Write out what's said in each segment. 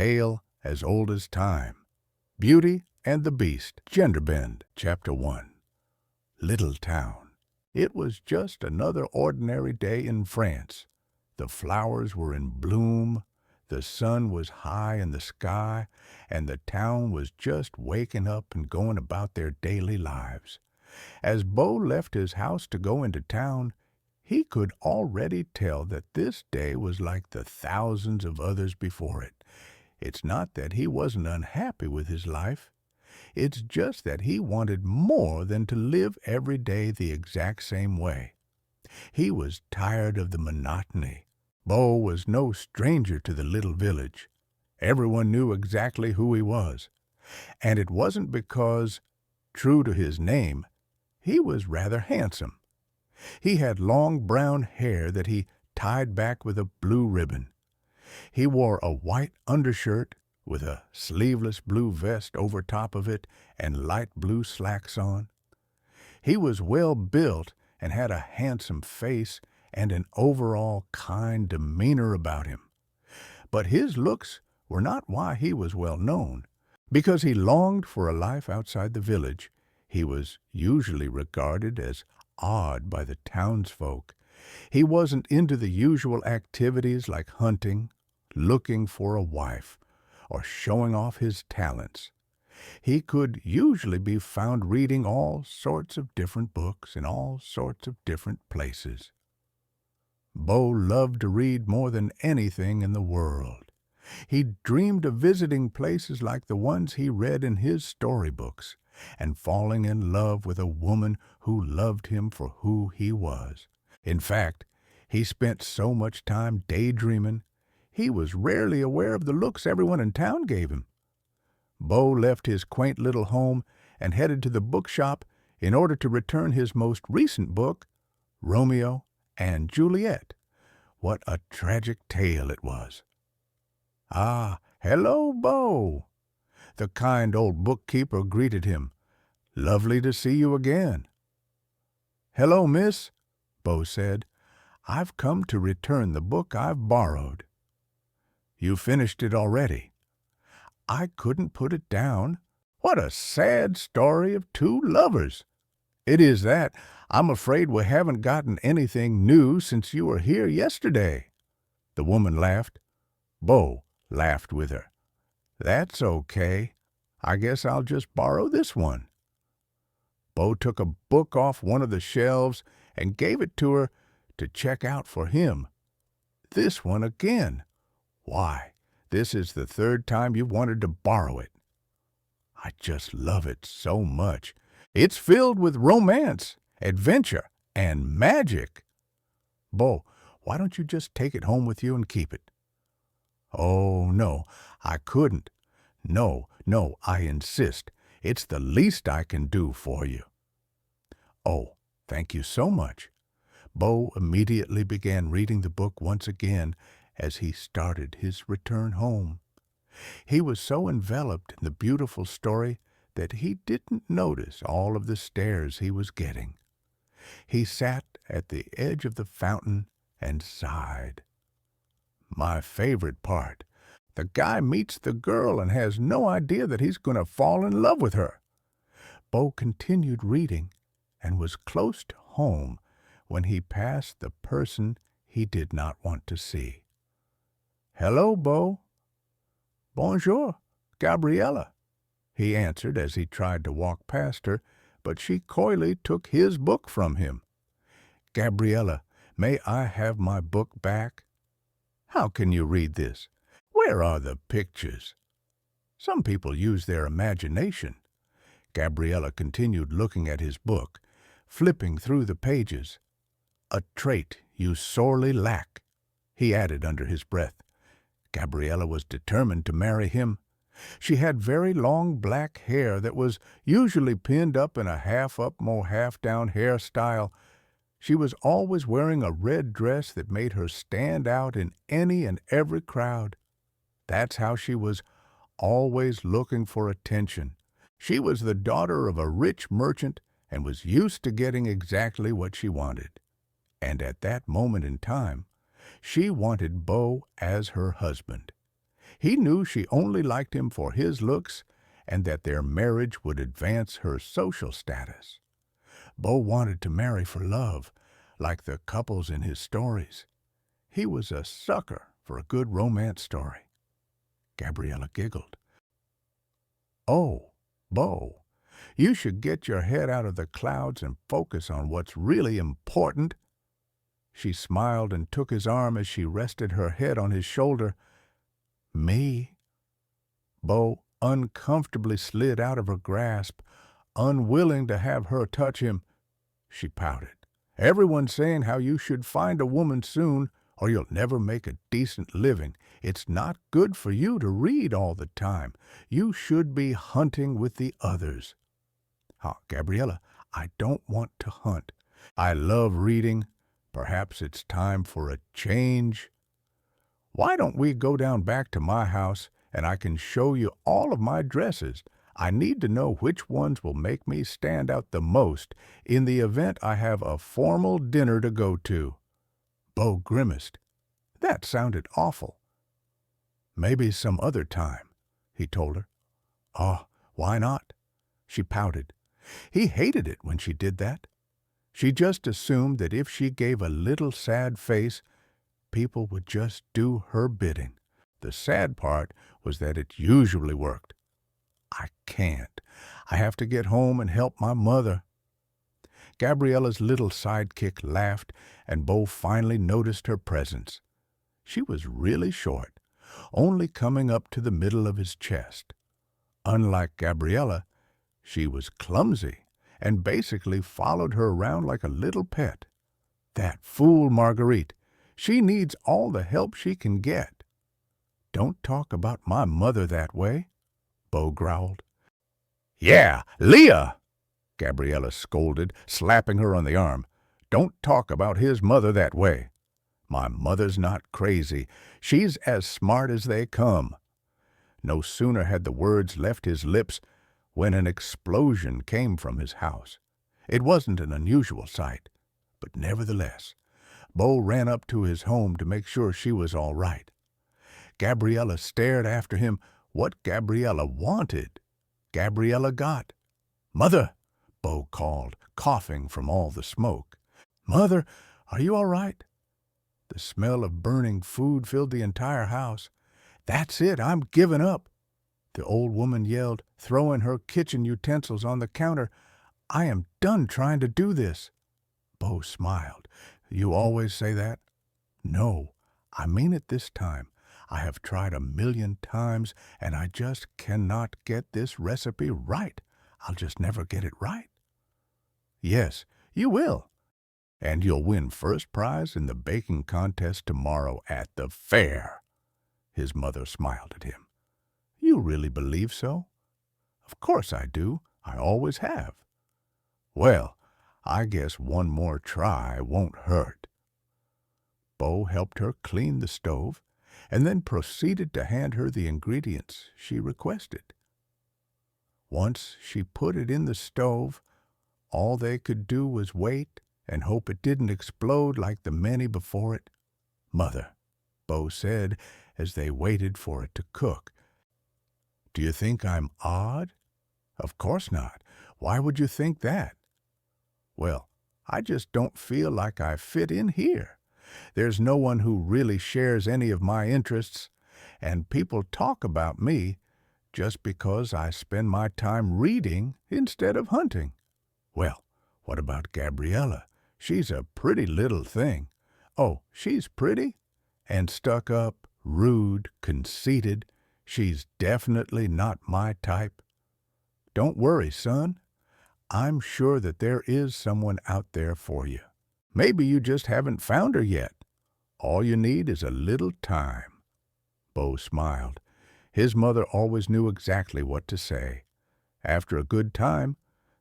tale as old as time. Beauty and the Beast, Genderbend, Chapter 1. Little Town. It was just another ordinary day in France. The flowers were in bloom, the sun was high in the sky, and the town was just waking up and going about their daily lives. As Beau left his house to go into town, he could already tell that this day was like the thousands of others before it. It's not that he wasn't unhappy with his life. It's just that he wanted more than to live every day the exact same way. He was tired of the monotony. Beau was no stranger to the little village. Everyone knew exactly who he was. And it wasn't because, true to his name, he was rather handsome. He had long brown hair that he tied back with a blue ribbon. He wore a white undershirt with a sleeveless blue vest over top of it and light blue slacks on. He was well built and had a handsome face and an overall kind demeanor about him. But his looks were not why he was well known. Because he longed for a life outside the village, he was usually regarded as odd by the townsfolk. He wasn't into the usual activities like hunting, looking for a wife, or showing off his talents. He could usually be found reading all sorts of different books in all sorts of different places. Beau loved to read more than anything in the world. He dreamed of visiting places like the ones he read in his storybooks, and falling in love with a woman who loved him for who he was. In fact, he spent so much time daydreaming, he was rarely aware of the looks everyone in town gave him. Beau left his quaint little home and headed to the bookshop in order to return his most recent book, Romeo and Juliet. What a tragic tale it was. "Ah, hello, Beau!" The kind old bookkeeper greeted him. "Lovely to see you again." "Hello, miss," Beau said. "I've come to return the book I've borrowed." "You finished it already?" "I couldn't put it down." "What a sad story of two lovers." "It is that. I'm afraid we haven't gotten anything new since you were here yesterday." The woman laughed. Beau laughed with her. "That's okay. I guess I'll just borrow this one." Beau took a book off one of the shelves and gave it to her to check out for him. "This one again. Why, this is the third time you've wanted to borrow it." "I just love it so much. It's filled with romance, adventure, and magic." "Beau, why don't you just take it home with you and keep it?" "Oh, no, I couldn't. No, I insist. It's the least I can do for you." "Oh, thank you so much." Beau immediately began reading the book once again as he started his return home. He was so enveloped in the beautiful story that he didn't notice all of the stares he was getting. He sat at the edge of the fountain and sighed. My favorite part. The guy meets the girl and has no idea that he's going to fall in love with her. Beau continued reading and was close to home when he passed the person he did not want to see. "Hello, Beau." "Bonjour, Gabriella," he answered as he tried to walk past her, but she coyly took his book from him. "Gabriella, may I have my book back?" "How can you read this? Where are the pictures?" "Some people use their imagination." Gabriella continued looking at his book, flipping through the pages. "A trait you sorely lack," he added under his breath. Gabriella was determined to marry him. She had very long black hair that was usually pinned up in a half-up, more half-down hairstyle. She was always wearing a red dress that made her stand out in any and every crowd. That's how she was always looking for attention. She was the daughter of a rich merchant and was used to getting exactly what she wanted. And at that moment in time, she wanted Beau as her husband. He knew she only liked him for his looks and that their marriage would advance her social status. Bo wanted to marry for love, like the couples in his stories. He was a sucker for a good romance story. Gabriella giggled. "Oh, Bo, you should get your head out of the clouds and focus on what's really important." She smiled and took his arm as she rested her head on his shoulder. "Me?" Bo uncomfortably slid out of her grasp, unwilling to have her touch him. She pouted. "Everyone's saying how you should find a woman soon, or you'll never make a decent living. It's not good for you to read all the time. You should be hunting with the others." Gabriella, I don't want to hunt. I love reading. Perhaps it's time for a change. Why don't we go down back to my house and I can show you all of my dresses? I need to know which ones will make me stand out the most in the event I have a formal dinner to go to. Bo grimaced. That sounded awful. "Maybe some other time," he told her. "Oh, why not?" She pouted. He hated it when she did that. She just assumed that if she gave a little sad face, people would just do her bidding. The sad part was that it usually worked. "I can't. I have to get home and help my mother." Gabriella's little sidekick laughed, and Bo finally noticed her presence. She was really short, only coming up to the middle of his chest. Unlike Gabriella, she was clumsy and basically followed her around like a little pet. That fool Marguerite. She needs all the help she can get. "Don't talk about my mother that way," Bo growled. "Yeah, Leah!" Gabriella scolded, slapping her on the arm. "Don't talk about his mother that way. My mother's not crazy. She's as smart as they come." No sooner had the words left his lips when an explosion came from his house. It wasn't an unusual sight, but nevertheless, Bo ran up to his home to make sure she was all right. Gabriella stared after him. What Gabriella wanted, Gabriella got. "Mother!" Bo called, coughing from all the smoke. "Mother, are you all right?" The smell of burning food filled the entire house. "That's it, I'm giving up," the old woman yelled, throwing her kitchen utensils on the counter. "I am done trying to do this." Bo smiled. "You always say that?" "No, I mean it this time. I have tried 1,000,000 times, and I just cannot get this recipe right. I'll just never get it right." "Yes, you will. And you'll win first prize in the baking contest tomorrow at the fair." His mother smiled at him. "You really believe so?" "Of course I do. I always have." "Well, I guess one more try won't hurt." Bo helped her clean the stove and then proceeded to hand her the ingredients she requested. Once she put it in the stove, all they could do was wait and hope it didn't explode like the many before it. "Mother," Bo said as they waited for it to cook, "do you think I'm odd?" "Of course not. Why would you think that?" "Well, I just don't feel like I fit in here. There's no one who really shares any of my interests, and people talk about me just because I spend my time reading instead of hunting." "Well, what about Gabriella? She's a pretty little thing." "Oh, she's pretty? And stuck up, rude, conceited. She's definitely not my type." "Don't worry, son. I'm sure that there is someone out there for you. Maybe you just haven't found her yet. All you need is a little time." Bo smiled. His mother always knew exactly what to say. After a good time,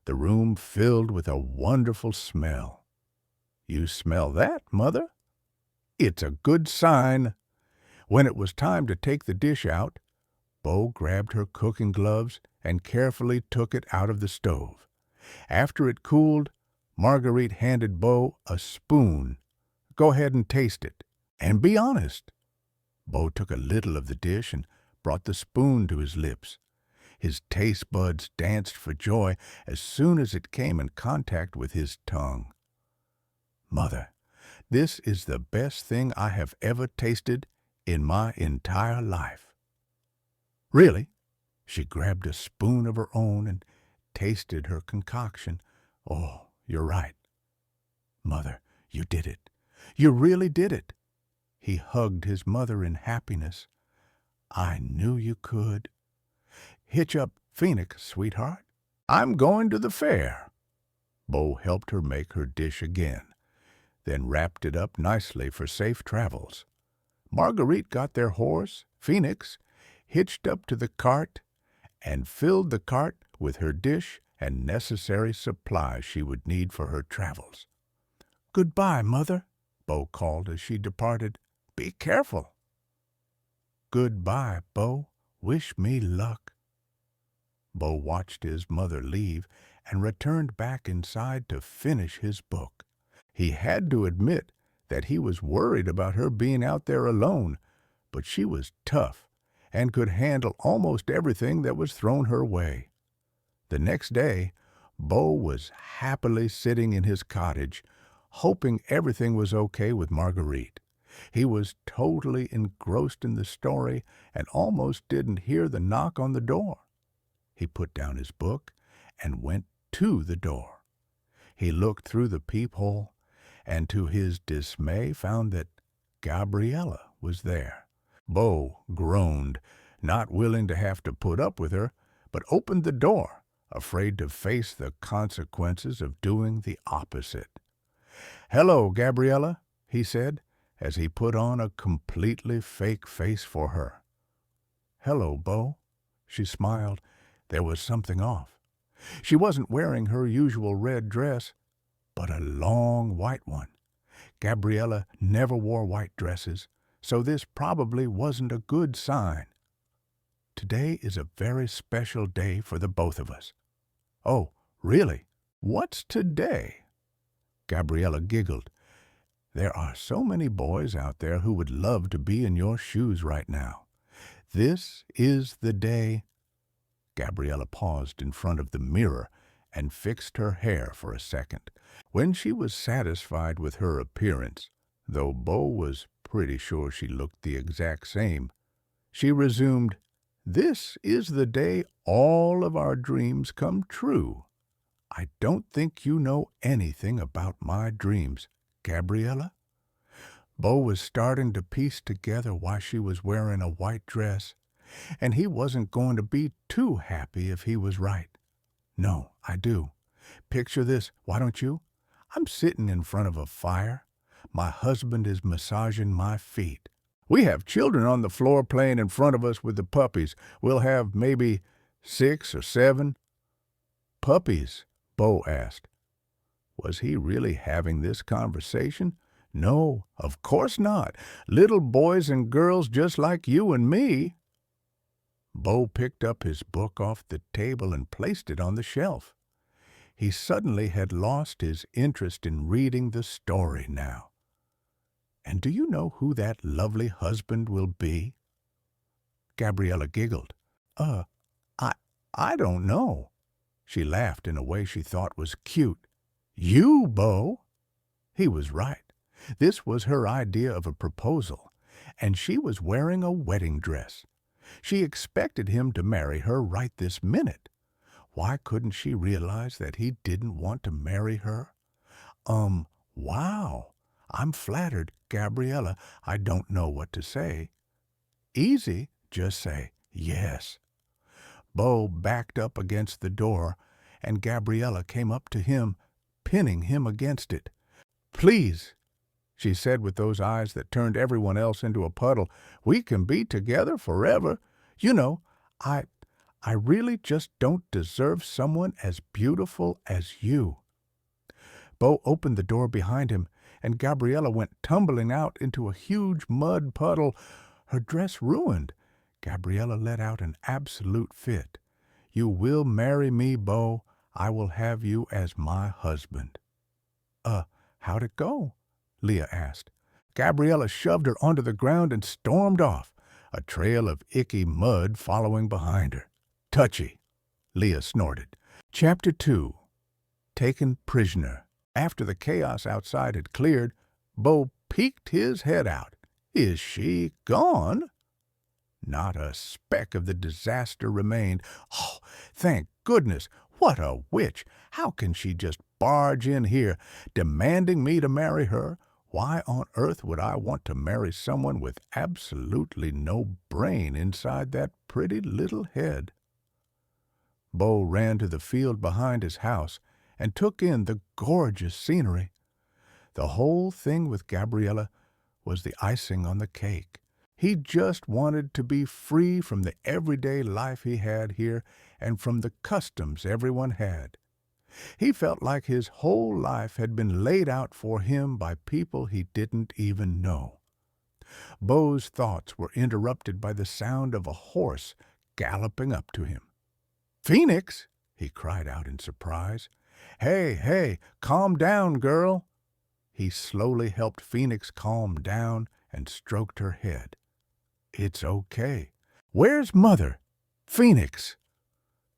the room filled with a wonderful smell. "You smell that, Mother? It's a good sign." When it was time to take the dish out, Bo grabbed her cooking gloves and carefully took it out of the stove. After it cooled, Marguerite handed Bo a spoon. "Go ahead and taste it. And be honest." Bo took a little of the dish and brought the spoon to his lips. His taste buds danced for joy as soon as it came in contact with his tongue. "Mother, this is the best thing I have ever tasted in my entire life." "Really?" She grabbed a spoon of her own and tasted her concoction. "Oh, you're right. Mother, you did it. You really did it." He hugged his mother in happiness. "I knew you could. Hitch up Phoenix, sweetheart. I'm going to the fair." Bo helped her make her dish again, then wrapped it up nicely for safe travels. Marguerite got their horse, Phoenix, hitched up to the cart, and filled the cart with her dish and necessary supplies she would need for her travels. "Goodbye, Mother," Bo called as she departed. "Be careful." "Goodbye, Bo. Wish me luck." Bo watched his mother leave and returned back inside to finish his book. He had to admit that he was worried about her being out there alone, but she was tough and could handle almost everything that was thrown her way. The next day, Bo was happily sitting in his cottage, hoping everything was okay with Marguerite. He was totally engrossed in the story and almost didn't hear the knock on the door. He put down his book and went to the door. He looked through the peephole and to his dismay found that Gabriella was there. Bo groaned, not willing to have to put up with her, but opened the door, afraid to face the consequences of doing the opposite. "Hello, Gabriella," he said, as he put on a completely fake face for her. "Hello, Bo." She smiled. There was something off. She wasn't wearing her usual red dress, but a long white one. Gabriella never wore white dresses, so this probably wasn't a good sign. "Today is a very special day for the both of us." "Oh, really? What's today?" Gabriella giggled. "There are so many boys out there who would love to be in your shoes right now. This is the day." Gabriella paused in front of the mirror and fixed her hair for a second. When she was satisfied with her appearance, though Bo was pretty sure she looked the exact same, she resumed, "This is the day all of our dreams come true. I don't think you know anything about my dreams, Gabriella." Bo was starting to piece together why she was wearing a white dress, and he wasn't going to be too happy if he was right. "No, I do. Picture this, why don't you? I'm sitting in front of a fire. My husband is massaging my feet. We have children on the floor playing in front of us with the puppies. We'll have maybe 6 or 7. "Puppies?" Bo asked. Was he really having this conversation? No, of course not. Little boys and girls just like you and me. Bo picked up his book off the table and placed it on the shelf. He suddenly had lost his interest in reading the story now. "And do you know who that lovely husband will be?" Gabriella giggled. I, I don't know." She laughed in a way she thought was cute. "You, Bo!" He was right. This was her idea of a proposal, and she was wearing a wedding dress. She expected him to marry her right this minute. Why couldn't she realize that he didn't want to marry her? Wow. I'm flattered, Gabriella. I don't know what to say. Easy, just say yes. Bo backed up against the door, and Gabriella came up to him, pinning him against it. "Please," she said with those eyes that turned everyone else into a puddle, "we can be together forever. You know, I really just don't deserve someone as beautiful as you." Bo opened the door behind him, and Gabriella went tumbling out into a huge mud puddle, her dress ruined. Gabriella let out an absolute fit. "You will marry me, Bo. I will have you as my husband." How'd it go?" Leah asked. Gabriella shoved her onto the ground and stormed off. a trail of icky mud following behind her. "Touchy," Leah snorted. Chapter 2. Taken Prisoner. After the chaos outside had cleared, Bo peeked his head out. Is she gone? Not a speck of the disaster remained. Oh, thank goodness! What a witch! How can she just barge in here, demanding me to marry her? Why on earth would I want to marry someone with absolutely no brain inside that pretty little head? Bo ran to the field behind his house and took in the gorgeous scenery. The whole thing with Gabriella was the icing on the cake. He just wanted to be free from the everyday life he had here and from the customs everyone had. He felt like his whole life had been laid out for him by people he didn't even know. Bo's thoughts were interrupted by the sound of a horse galloping up to him. "Phoenix!" he cried out in surprise. Hey, calm down, girl." He slowly helped Phoenix calm down and stroked her head. "It's okay. Where's Mother? Phoenix?"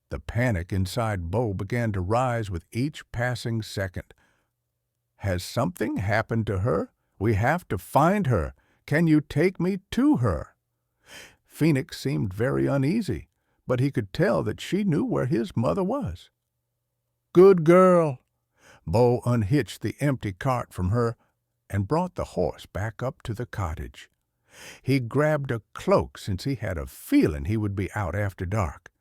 The panic inside Bo began to rise with each passing second. "Has something happened to her? We have to find her. Can you take me to her?" Phoenix seemed very uneasy, but he could tell that she knew where his mother was. "Good girl." Bo unhitched the empty cart from her and brought the horse back up to the cottage. He grabbed a cloak since he had a feeling he would be out after dark,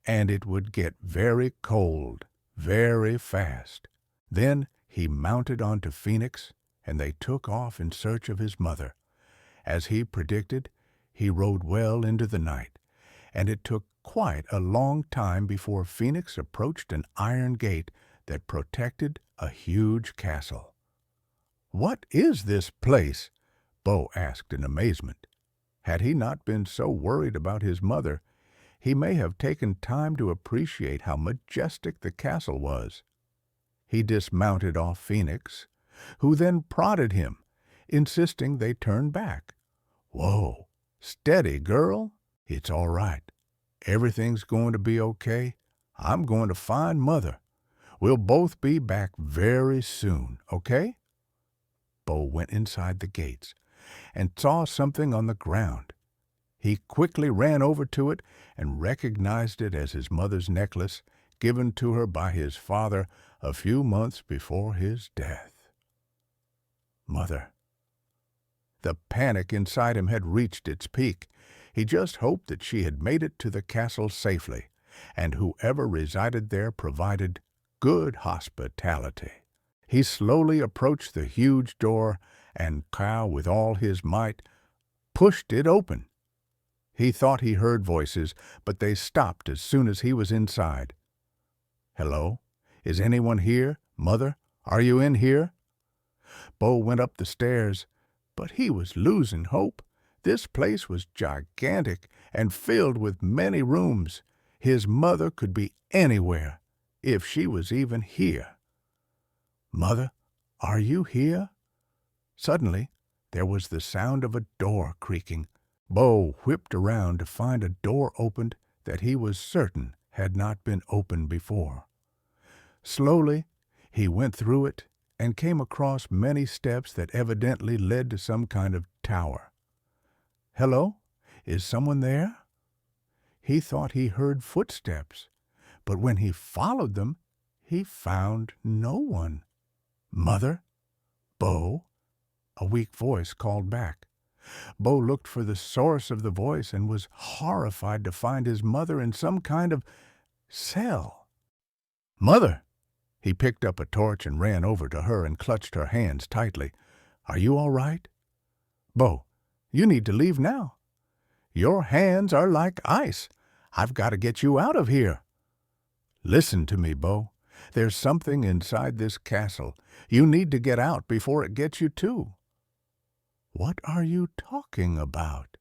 and it would get very cold, very fast. Then he mounted onto Phoenix, and they took off in search of his mother. As he predicted, he rode well into the night, and it took quite a long time before Phoenix approached an iron gate that protected a huge castle. "What is this place?" Bo asked in amazement. Had he not been so worried about his mother, he may have taken time to appreciate how majestic the castle was. He dismounted off Phoenix, who then prodded him, insisting they turn back. "Whoa, steady, girl. It's all right. Everything's going to be okay. I'm going to find Mother. We'll both be back very soon, okay?" Bo went inside the gates and saw something on the ground. He quickly ran over to it and recognized it as his mother's necklace, given to her by his father a few months before his death. Mother. The panic inside him had reached its peak. He just hoped that she had made it to the castle safely, and whoever resided there provided good hospitality. He slowly approached the huge door and, with all his might, pushed it open. He thought he heard voices, but they stopped as soon as he was inside. "Hello? Is anyone here? Mother, are you in here?" Bo went up the stairs, but he was losing hope. This place was gigantic and filled with many rooms. His mother could be anywhere, if she was even here. "Mother, are you here?" Suddenly, there was the sound of a door creaking. Bo whipped around to find a door opened that he was certain had not been opened before. Slowly, he went through it and came across many steps that evidently led to some kind of tower. "Hello? Is someone there?" He thought he heard footsteps, but when he followed them, he found no one. "Mother? Bo?" A weak voice called back. Bo looked for the source of the voice and was horrified to find his mother in some kind of cell. "Mother!" He picked up a torch and ran over to her and clutched her hands tightly. "Are you all right?" "Bo, you need to leave now. Your hands are like ice. I've got to get you out of here." "Listen to me, Bo. There's something inside this castle. You need to get out before it gets you too." "What are you talking about?"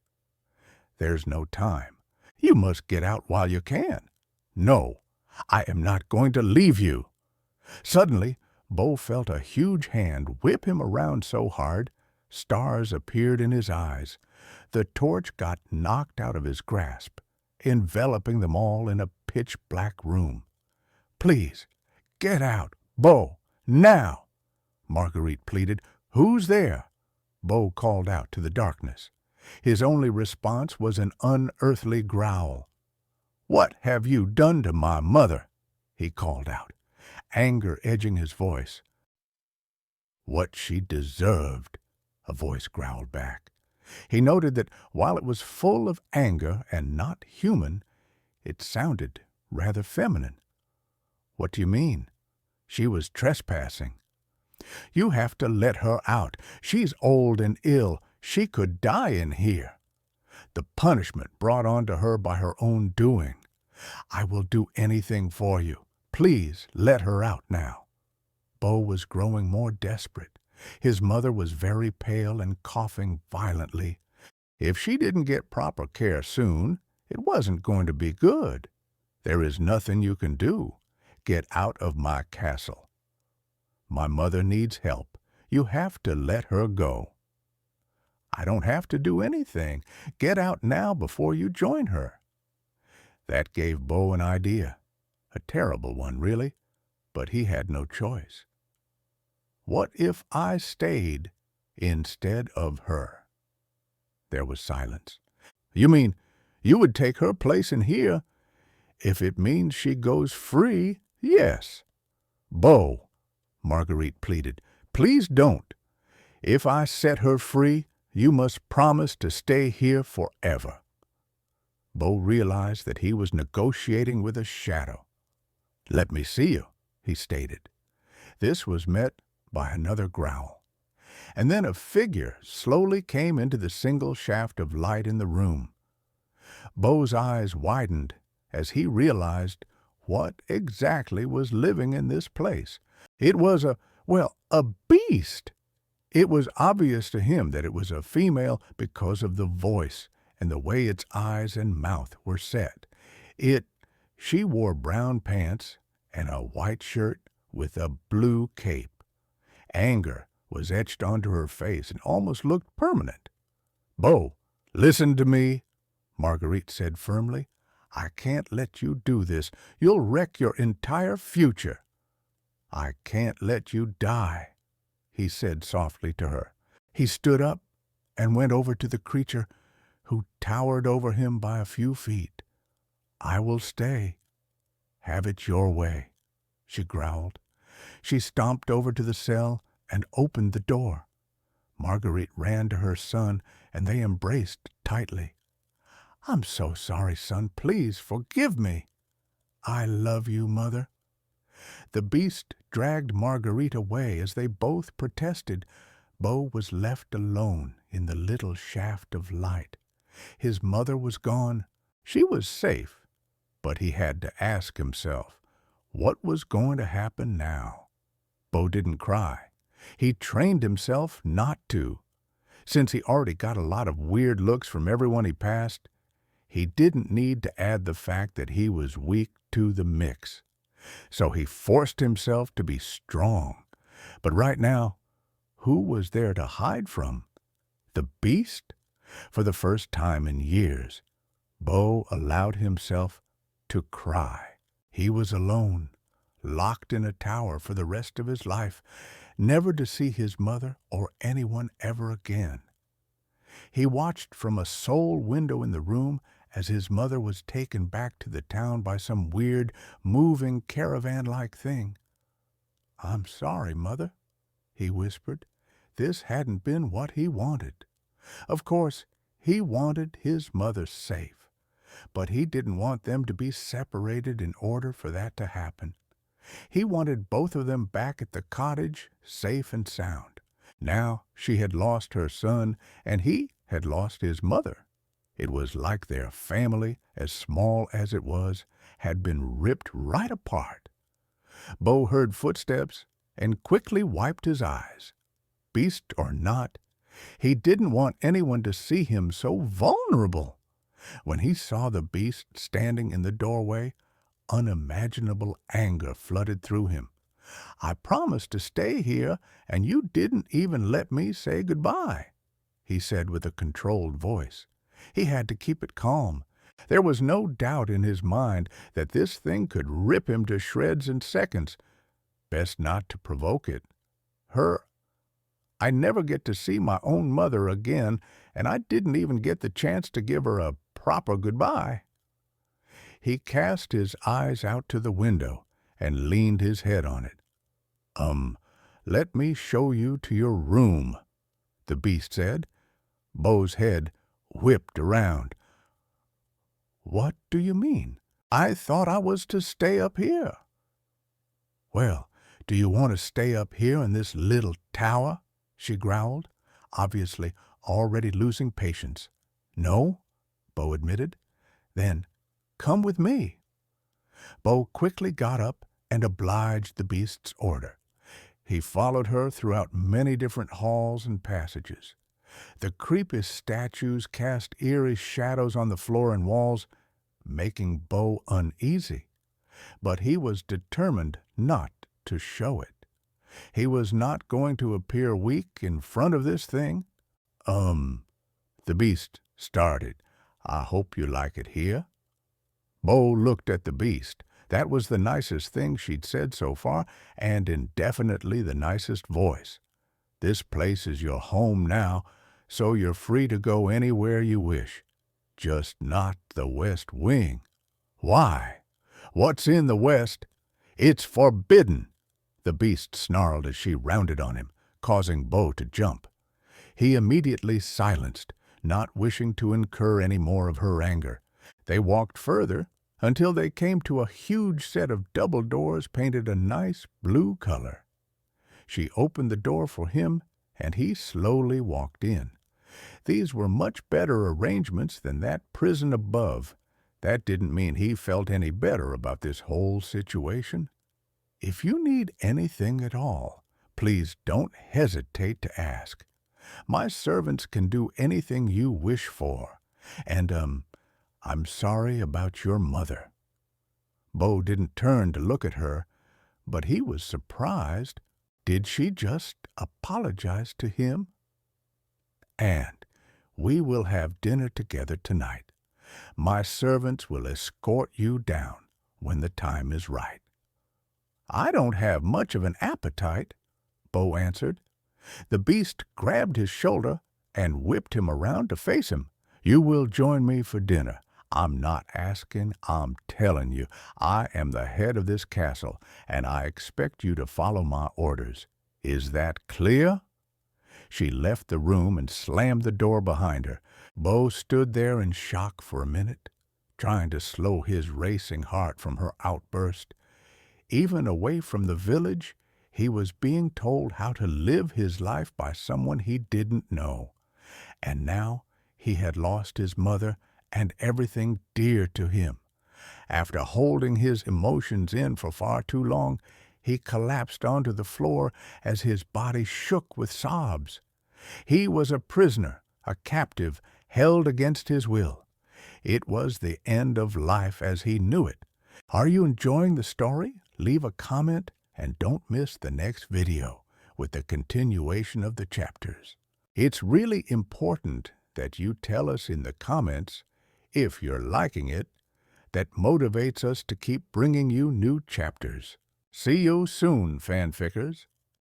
"There's no time. You must get out while you can." "No, I am not going to leave you." Suddenly, Bo felt a huge hand whip him around so hard, stars appeared in his eyes. The torch got knocked out of his grasp, enveloping them all in a pitch-black room. "Please, get out, Bo, now!" Marguerite pleaded. "Who's there?" Bo called out to the darkness. His only response was an unearthly growl. "What have you done to my mother?" he called out, anger edging his voice. "What she deserved," a voice growled back. He noted that while it was full of anger and not human, it sounded rather feminine. "What do you mean?" "She was trespassing." "You have to let her out. She's old and ill. She could die in here. The punishment brought on to her by her own doing. I will do anything for you. Please let her out now." Bo was growing more desperate. His mother was very pale and coughing violently. If she didn't get proper care soon, it wasn't going to be good. "There is nothing you can do. Get out of my castle." "My mother needs help. You have to let her go." "I don't have to do anything. Get out now before you join her." That gave Bo an idea. A terrible one, really, but he had no choice. "What if I stayed instead of her?" There was silence. "You mean you would take her place in here? If it means she goes free, yes." "Bo," Marguerite pleaded, "please don't. If I set her free, you must promise to stay here forever." Bo realized that he was negotiating with a shadow. "Let me see you," he stated. This was met by another growl. And then a figure slowly came into the single shaft of light in the room. Bo's eyes widened as he realized what exactly was living in this place. It was a beast. It was obvious to him that it was a female because of the voice and the way its eyes and mouth were set. She wore brown pants and a white shirt with a blue cape. Anger was etched onto her face and almost looked permanent. "Bo, listen to me," Marguerite said firmly. "I can't let you do this. You'll wreck your entire future." "I can't let you die," he said softly to her. He stood up and went over to the creature, who towered over him by a few feet. "I will stay. Have it your way," she growled. She stomped over to the cell and opened the door. Marguerite ran to her son, and they embraced tightly. "I'm so sorry, son. Please forgive me." "I love you, Mother." The beast dragged Marguerite away as they both protested. Bo was left alone in the little shaft of light. His mother was gone. She was safe, but he had to ask himself, what was going to happen now? Bo didn't cry. He trained himself not to. Since he already got a lot of weird looks from everyone he passed, he didn't need to add the fact that he was weak to the mix. So he forced himself to be strong. But right now, who was there to hide from? The beast? For the first time in years, Bo allowed himself to cry. He was alone, locked in a tower for the rest of his life, never to see his mother or anyone ever again. He watched from a sole window in the room as his mother was taken back to the town by some weird, moving caravan-like thing. "I'm sorry, Mother," he whispered. This hadn't been what he wanted. Of course, he wanted his mother safe, but he didn't want them to be separated in order for that to happen. He wanted both of them back at the cottage, safe and sound. Now she had lost her son, and he had lost his mother. It was like their family, as small as it was, had been ripped right apart. Bo heard footsteps and quickly wiped his eyes. Beast or not, he didn't want anyone to see him so vulnerable. When he saw the beast standing in the doorway, unimaginable anger flooded through him. "I promised to stay here, and you didn't even let me say goodbye." he said with a controlled voice. He had to keep it calm. There was no doubt in his mind that this thing could rip him to shreds in seconds. Best not to provoke it. I never get to see my own mother again, and I didn't even get the chance to give her a proper goodbye. He cast his eyes out to the window and leaned his head on it. Let me show you to your room, the beast said. Bo's head whipped around. What do you mean? I thought I was to stay up here. Well, do you want to stay up here in this little tower? She growled, obviously already losing patience. No, Bo admitted. Then come with me. Bo quickly got up and obliged the beast's order. He followed her throughout many different halls and passages. The creepy statues cast eerie shadows on the floor and walls, making Bo uneasy. But he was determined not to show it. He was not going to appear weak in front of this thing. The beast started. I hope you like it here. Bo looked at the beast. That was the nicest thing she'd said so far, and in definitely the nicest voice. This place is your home now, so you're free to go anywhere you wish. Just not the West Wing. Why? What's in the West? It's forbidden. The beast snarled as she rounded on him, causing Bo to jump. He immediately silenced, not wishing to incur any more of her anger. They walked further until they came to a huge set of double doors painted a nice blue color. She opened the door for him, and he slowly walked in. These were much better arrangements than that prison above. That didn't mean he felt any better about this whole situation. If you need anything at all, please don't hesitate to ask. My servants can do anything you wish for. And, I'm sorry about your mother. Bo didn't turn to look at her, but he was surprised. Did she just apologize to him? And we will have dinner together tonight. My servants will escort you down when the time is right. I don't have much of an appetite, Bo answered. The beast grabbed his shoulder and whipped him around to face him. You will join me for dinner. I'm not asking, I'm telling you. I am the head of this castle, and I expect you to follow my orders. Is that clear? She left the room and slammed the door behind her. Bo stood there in shock for a minute, trying to slow his racing heart from her outburst. Even away from the village, he was being told how to live his life by someone he didn't know. And now he had lost his mother and everything dear to him. After holding his emotions in for far too long, he collapsed onto the floor as his body shook with sobs. He was a prisoner, a captive, held against his will. It was the end of life as he knew it. Are you enjoying the story? Leave a comment and don't miss the next video with the continuation of the chapters. It's really important that you tell us in the comments if you're liking it. That motivates us to keep bringing you new chapters. See you soon, fanfickers.